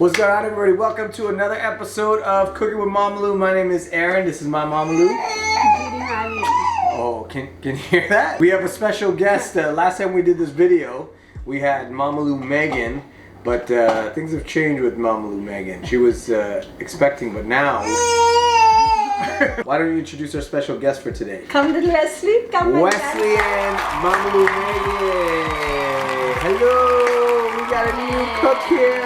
What's going on, everybody? Welcome to another episode of Cooking with Mama Lou. My name is Aaron. This is my Mama Lou. Oh, can you hear that? We have a special guest. Last time we did this video, we had Mama Lou Megan, but things have changed with Mama Lou Megan. She was expecting, but now... Why don't you introduce our special guest for today? Come, little Wesley. Come, Wesley and Mama Lou Megan. Hello. We got a new cook here.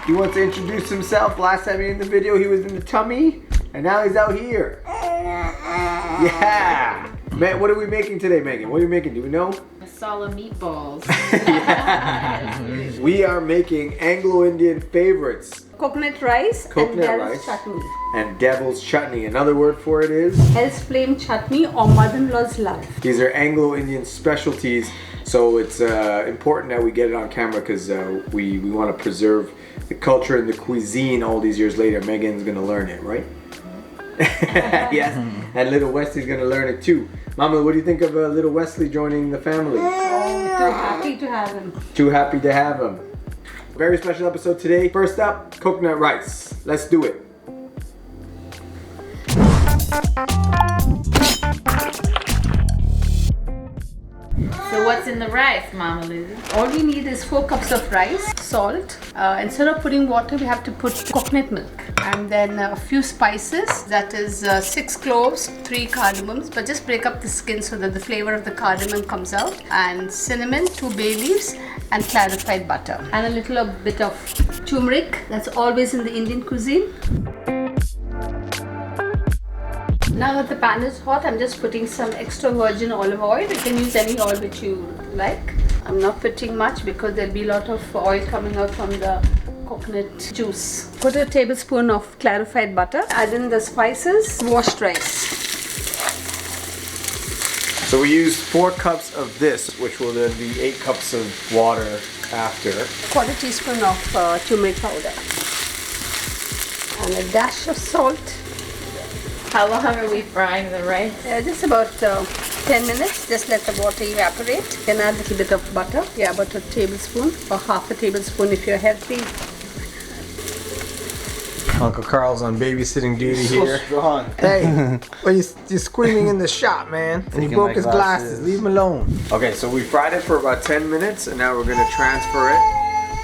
He wants to introduce himself. Last time in the video, he was in the tummy, and now he's out here. Yeah. Man, what are we making today, Megan? What are you making? Do we know? Masala meatballs. Yeah. We are making Anglo-Indian favorites. Coconut rice and devil's chutney. And devil's chutney. Another word for it is? Hell's flame chutney or mother-in-law's love. These are Anglo-Indian specialties, so it's important that we get it on camera because we want to preserve the culture and the cuisine all these years later. Megan's going to learn it, right? Yes, and little Wesley's going to learn it too. Mama, what do you think of little Wesley joining the family? Oh, too happy to have him. Too happy to have him. Very special episode today. First up, coconut rice. Let's do it. So what's in the rice, Mama Lou? All we need is 4 cups of rice, salt. Instead of putting water, we have to put coconut milk. And then a few spices, that is 6 cloves, 3 cardamoms, but just break up the skin so that the flavor of the cardamom comes out. And cinnamon, 2 bay leaves, and clarified butter. And a little bit of turmeric, that's always in the Indian cuisine. Now that the pan is hot, I'm just putting some extra virgin olive oil. You can use any oil which you like. I'm not putting much because there'll be a lot of oil coming out from the coconut juice. Put a tablespoon of clarified butter. Add in the spices, washed rice. So we used 4 cups of this, which will then be 8 cups of water after. 1/4 teaspoon of turmeric powder. And a dash of salt. How long are we frying the rice? Just about 10 minutes. Just let the water evaporate. You can add a little bit of butter. Yeah, about a tablespoon or half a tablespoon if you're healthy. Uncle Carl's on babysitting duty here. So strong. Hey, well, you're screaming in the shop, man. And he broke his glasses. Leave him alone. Okay, so we fried it for about 10 minutes, and now we're gonna transfer it.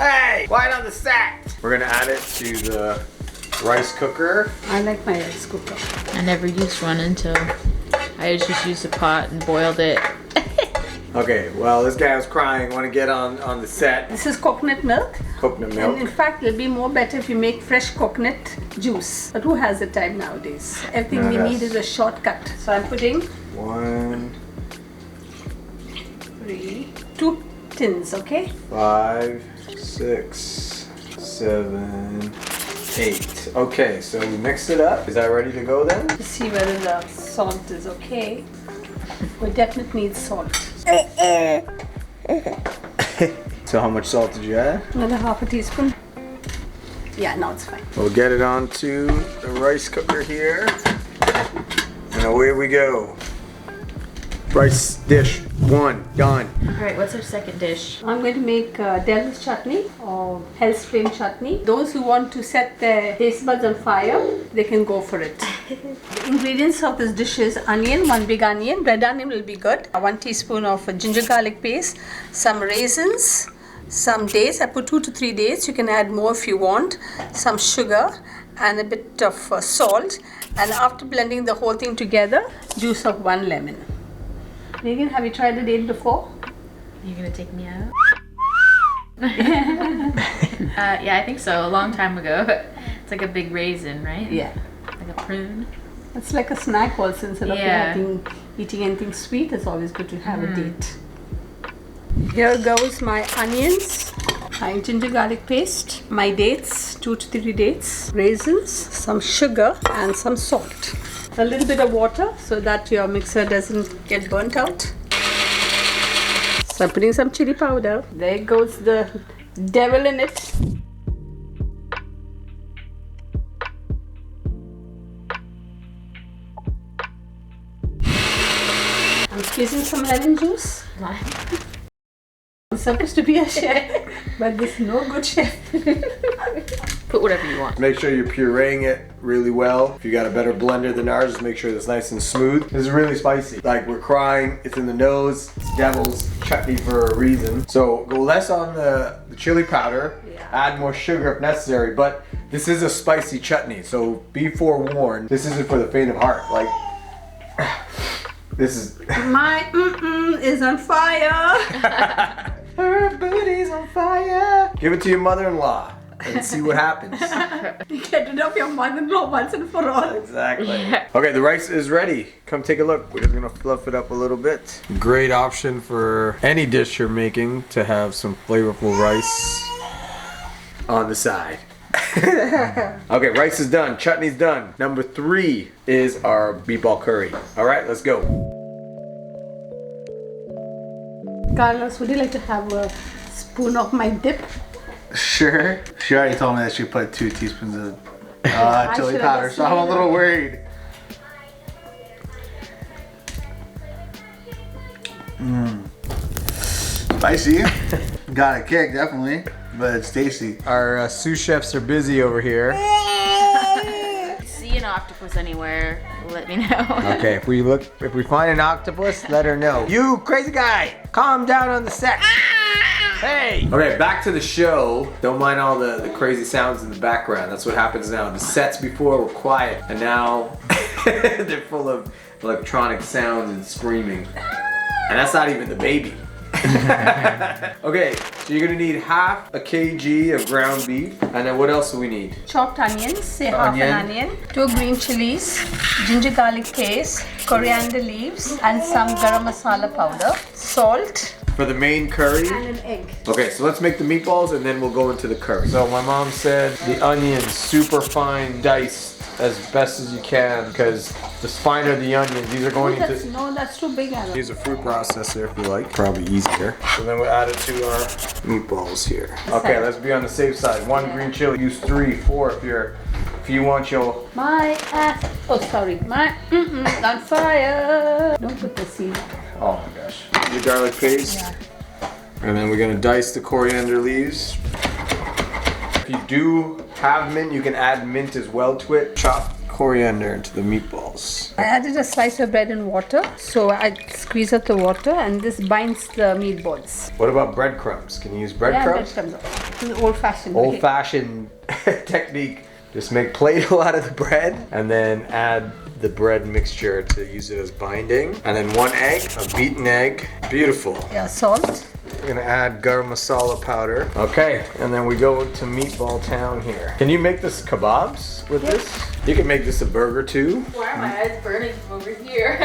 Hey, quiet on the sack. We're gonna add it to the rice cooker. I like my rice cooker. I never used one until I just used a pot and boiled it. Okay, well, this guy was crying. Want to get on the set. This is coconut milk. Coconut milk. And in fact, it'll be more better if you make fresh coconut juice. But who has the time nowadays? Everything we need is a shortcut. So I'm putting 1, 3, 2 tins, okay? 5, 6, 7, 8. Okay, so we mixed it up. Is that ready to go then? To see whether the salt is okay. We definitely need salt. So how much salt did you add? Another half a teaspoon. Yeah, now it's fine. We'll get it onto the rice cooker here. And away we go. Rice dish 1 done. Alright, what's our second dish? I'm going to make devil's chutney or hell's flame chutney. Those who want to set their taste buds on fire, they can go for it. The ingredients of this dish is onion, 1 big onion. Red onion will be good. 1 teaspoon of ginger garlic paste, some raisins, some dates. I put 2 to 3 dates. You can add more if you want. Some sugar and a bit of salt. And after blending the whole thing together, juice of 1 lemon. Megan, have you tried the date before? You're gonna take me out? Yeah, I think so. A long time ago. It's like a big raisin, right? Yeah. Like a prune. It's like a snack also. Instead of eating anything sweet, it's always good to have a date. Here goes my onions, my ginger garlic paste, my dates, 2 to 3 dates, raisins, some sugar and some salt. A little bit of water so that your mixer doesn't get burnt out. So I'm putting some chili powder. There goes the devil in it. I'm squeezing some lemon juice. I'm supposed to be a chef, but this is no good chef. Put whatever you want. Make sure you're pureeing it really well. If you got a better blender than ours, just make sure it's nice and smooth. This is really spicy. Like, we're crying, it's in the nose. It's devil's chutney for a reason. So go less on the chili powder. Yeah. Add more sugar if necessary, but this is a spicy chutney, so be forewarned. This isn't for the faint of heart. Like, this is... My is on fire. Her booty's on fire. Give it to your mother-in-law and see what happens. Get rid of your mother-in-law once and for all. Exactly. Okay, the rice is ready. Come take a look. We're just gonna fluff it up a little bit. Great option for any dish you're making to have some flavorful rice on the side. Okay, rice is done. Chutney's done. Number 3 is our meatball curry. All right, let's go. Carlos, would you like to have a spoon of my dip? Sure. She already told me that she put 2 teaspoons of I chili should've powder, just so I'm a made little it. worried. Spicy. Got a kick, definitely, but it's tasty. Our sous chefs are busy over here. See an octopus anywhere, let me know. Okay, if we find an octopus, let her know. You crazy guy, calm down on the set. Hey! Okay, back to the show. Don't mind all the crazy sounds in the background. That's what happens now. The sets before were quiet, and now they're full of electronic sounds and screaming. And that's not even the baby. Okay, so you're gonna need half a kg of ground beef, and then what else do we need? Chopped onions, say half an onion, 2 green chilies, ginger garlic paste, coriander leaves, and some garam masala powder, salt, For the main curry. and an egg. Okay, so let's make the meatballs and then we'll go into the curry. So my mom said the onions super fine diced as best as you can, because the finer the onions, these are going into... No, that's too big, Alan. Use a fruit processor if you like, probably easier. So then we'll add it to our meatballs here. Okay, let's be on the safe side. 1 green chili, use 3, 4 if you want your... My ass, oh sorry, my on fire. Don't put the seed. Oh my gosh. Your garlic paste. Yeah. And then we're gonna dice the coriander leaves. If you do have mint, you can add mint as well to it. Chop coriander into the meatballs. I added a slice of bread and water, so I squeeze out the water and this binds the meatballs. What about breadcrumbs? Can you use Yeah, breadcrumbs? breadcrumbs. This is old-fashioned. Old-fashioned technique. Just make Play-Doh out of the bread and then add the bread mixture to use it as binding. And then 1 egg, a beaten egg. Beautiful. Yeah, salt. We're gonna add garam masala powder. Okay, and then we go to Meatball Town here. Can you make this kebabs with this? You can make this a burger too. Why are my eyes burning from over here?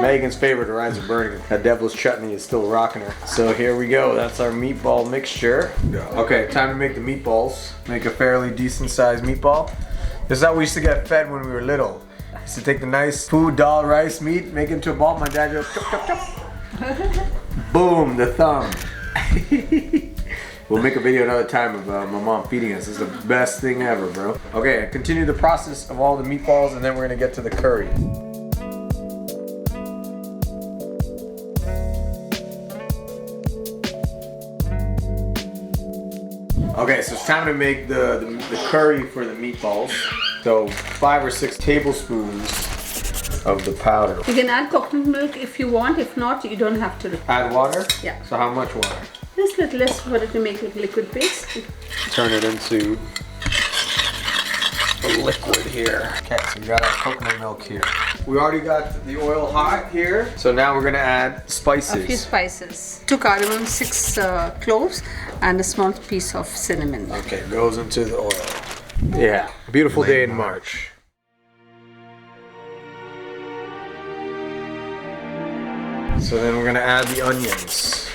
Megan's favorite, her eyes are burning. That devil's chutney is still rocking her. So here we go, that's our meatball mixture. Okay, time to make the meatballs. Make a fairly decent sized meatball. This is how we used to get fed when we were little. Used to take the nice food, dal, rice, meat, make it into a ball. My dad just chop, chop, chop. Boom, the thumb. We'll make a video another time of my mom feeding us. It's the best thing ever, bro. Okay, continue the process of all the meatballs and then we're gonna get to the curry. Okay, so it's time to make the curry for the meatballs. So 5 or 6 tablespoons of the powder. You can add coconut milk if you want. If not, you don't have to. Add water? Yeah. So how much water? Just a little less for it to make it liquid paste. Turn it into a liquid here. Okay, so we got our coconut milk here. We already got the oil hot here. So now we're gonna add spices. A few spices. 2 cardamom, 6 cloves, and a small piece of cinnamon. Okay, goes into the oil. Yeah, beautiful day in March. So then we're gonna add the onions.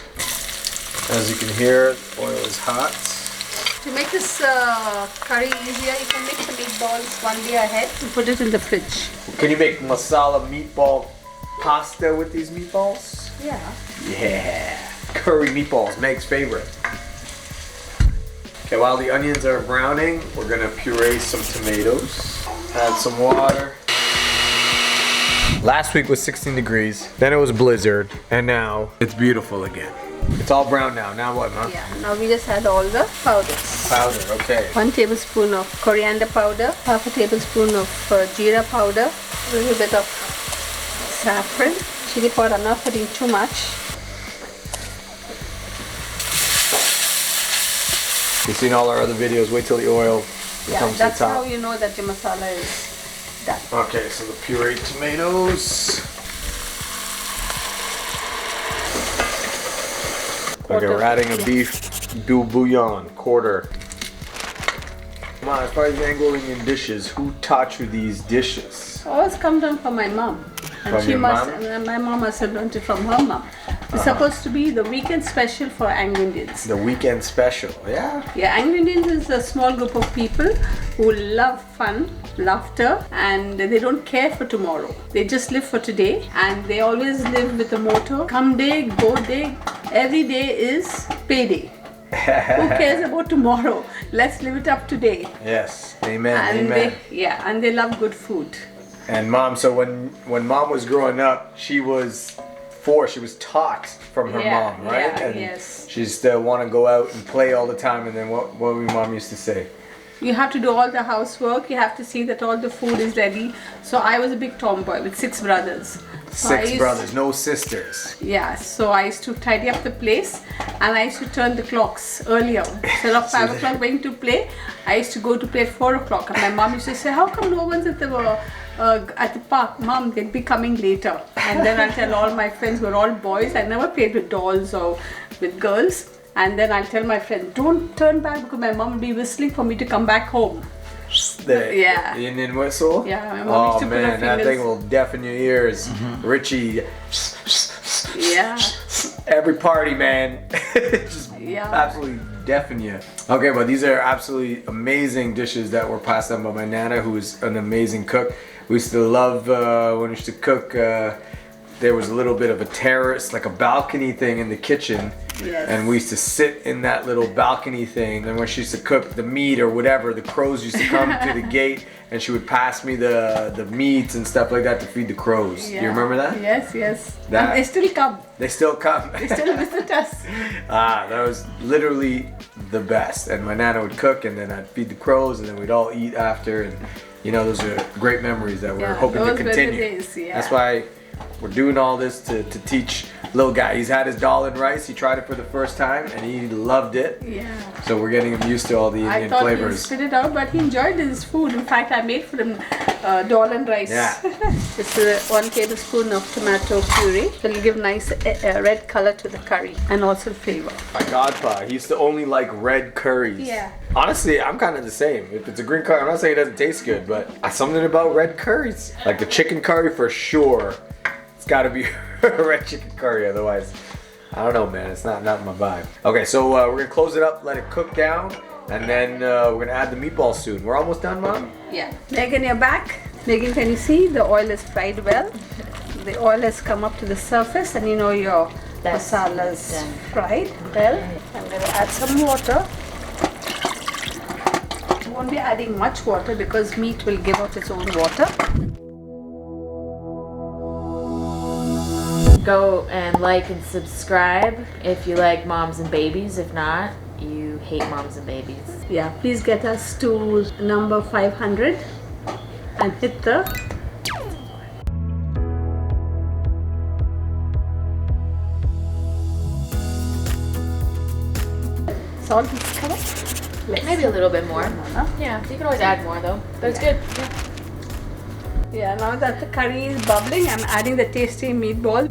As you can hear, the oil is hot. To make this curry easier, you can make the meatballs 1 day ahead and put it in the fridge. Can you make masala meatball pasta with these meatballs? Yeah. Yeah, curry meatballs, Meg's favorite. Okay, while the onions are browning, we're gonna puree some tomatoes. Add some water. Last week was 16 degrees, then it was blizzard, and now it's beautiful again. It's all brown now. Now what, Mom? Yeah, now we just add all the powders. Powder, okay. 1 tablespoon of coriander powder, half a tablespoon of jeera powder, a little bit of saffron, chili powder. I'm not putting too much. You've seen all our other videos. Wait till the oil Yeah, comes to the that's how top. you know that your masala is done. Okay, so the pureed tomatoes. Okay, we're adding a beef bouillon, quarter. Come on, as far as Anglo-Indian dishes, who taught you these dishes? Always come down from my mom. And From she your must, mom? and my mom must have learned it from her mom. It's supposed to be the weekend special for Anglo-Indians. The weekend special, yeah? Yeah, Anglo-Indians is a small group of people who love fun, laughter, and they don't care for tomorrow. They just live for today, and they always live with a motto, come day, go day, every day is payday. Who cares about tomorrow? Let's live it up today. Yes, amen, And amen. and they love good food. And Mom, so when Mom was growing up, she was taught from her mom, right? Yeah, And yes. she used to want to go out and play all the time, and then what your mom used to say? You have to do all the housework. You have to see that all the food is ready. So I was a big tomboy with 6 brothers. So I Six used- brothers, no sisters. Yeah, so I used to tidy up the place and I used to turn the clocks earlier. Instead of 5 o'clock going to play, I used to go to play at 4 o'clock. And my mom used to say, how come no one's at the park? Mom, they'll be coming later. And then I'll tell all my friends, we're all boys. I never played with dolls or with girls. And then I'll tell my friend, don't turn back because my mom will be whistling for me to come back home. Yeah. The Indian whistle? Yeah, my mom used Oh to put her man, that thing fingers- will deafen your ears. Richie, Yeah. every party, man. Just Yeah. absolutely deafen you. Okay, but these are absolutely amazing dishes that were passed down by my Nana, who is an amazing cook. We used to love when we used to cook. There was a little bit of a terrace, like a balcony thing in the kitchen. Yes. And we used to sit in that little balcony thing. And when she used to cook the meat or whatever, the crows used to come to the gate and she would pass me the meats and stuff like that to feed the crows. Yeah. You remember that? Yes, yes. That- And they still come. They still come. They still visit us. That was literally the best. And my Nana would cook and then I'd feed the crows and then we'd all eat after. And you know, those are great memories that we're Yeah, hoping to those were the continue. days, yeah. That's why we're doing all this to teach little guy. He's had his dal and rice. He tried it for the first time and he loved it. Yeah. So we're getting him used to all the I Indian thought he flavors. spit it out, but he enjoyed his food. In fact, I made for him dal and rice. Yeah. This is 1 tablespoon of tomato puree. It'll give nice red color to the curry and also flavor. My godpa, he used to only like red curries. Yeah. Honestly, I'm kind of the same. If it's a green curry, I'm not saying it doesn't taste good, but something about red curries. Like the chicken curry for sure. It's got to be a red chicken curry, otherwise, I don't know, man. It's not my vibe. Okay, so we're gonna close it up, let it cook down, and then we're gonna add the meatballs soon. We're almost done, Mom. Yeah. Megan, you're back. Megan, can you see the oil is fried well? The oil has come up to the surface, and you know your That's masala's done. fried well. I'm gonna add some water. You won't be adding much water because meat will give out its own water. Go and like and subscribe if you like moms and babies. If not, you hate moms and babies. Yeah, please get us to number 500 and hit the salt is correct. Maybe a little bit more. Huh? Yeah, you can always add more though. But it's good. Yeah. Yeah, now that the curry is bubbling, I'm adding the tasty meatball.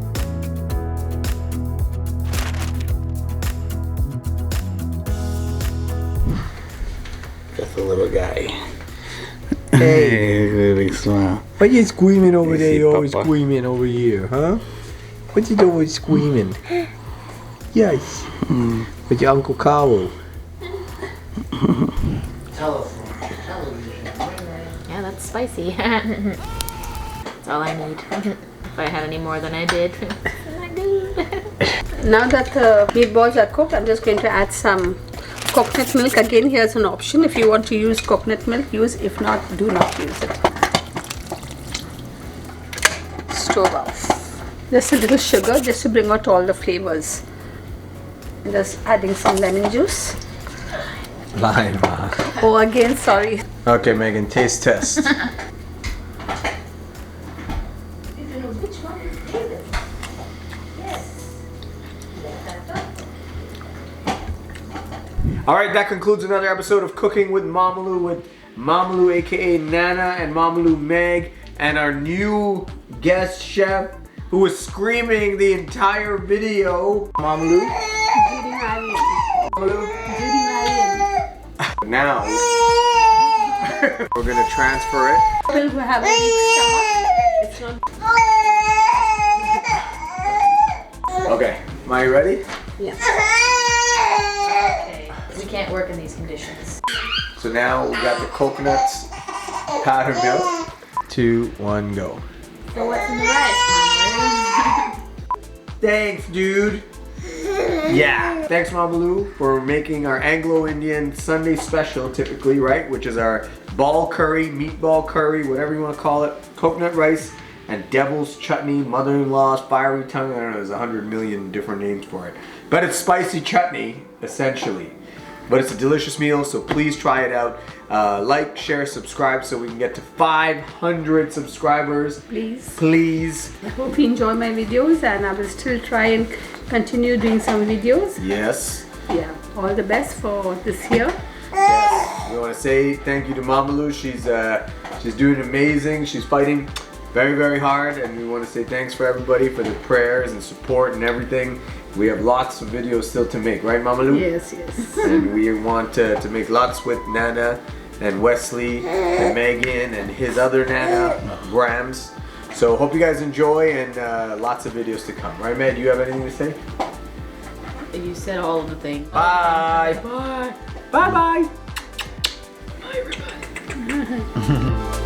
That's the little guy. Hey, big smile. What you screaming over You there? see, You always Papa? screaming over here, huh? What you always screaming? Yes. With your Uncle Carl. Yeah, that's spicy. That's all I need. If I had any more than I did. I do. Now that the meatballs are cooked, I'm just going to add some coconut milk. Again, here's an option. If you want to use coconut milk, use. If not, do not use it. Stove off. Just a little sugar just to bring out all the flavors. Just adding some lemon juice. Lime. Oh, again, sorry. Okay, Megan, taste test. Which one is David? Yes. All right, that concludes another episode of Cooking with Mamalu with Mamalu, aka Nana, and Mamalu Meg, and our new guest chef who was screaming the entire video. Mamalu. Judy Marian. Mamalu. Judy Marian. Now we're gonna transfer it. People who have a weak stomach, it's not. Okay, am I ready? Yeah. Okay. We can't work in these conditions. So now we got the coconuts, powdered milk. 2, 1, go. So what's in the rice, Mama? Thanks, dude. Yeah. Thanks, Mamalu, for making our Anglo-Indian Sunday special, typically, right? Which is our ball curry, meatball curry, whatever you want to call it. Coconut rice and devil's chutney, mother-in-law's fiery tongue. I don't know, there's 100 million different names for it. But it's spicy chutney, essentially. But it's a delicious meal, so please try it out. Like, share, subscribe so we can get to 500 subscribers. Please. I hope you enjoy my videos, and I will still try and continue doing some videos. Yes. Yeah. All the best for this year. Yes. We want to say thank you to Mamalu. She's doing amazing. She's fighting very, very hard, and we want to say thanks for everybody for the prayers and support and everything. We have lots of videos still to make, right, Mamalu? Yes. And we want to make lots with Nana and Wesley and Megan and his other Nana, Grams. So hope you guys enjoy, and lots of videos to come. Right, Meg? Do you have anything to say? You said all of the things. Bye. Bye. Bye-bye. Bye, everybody.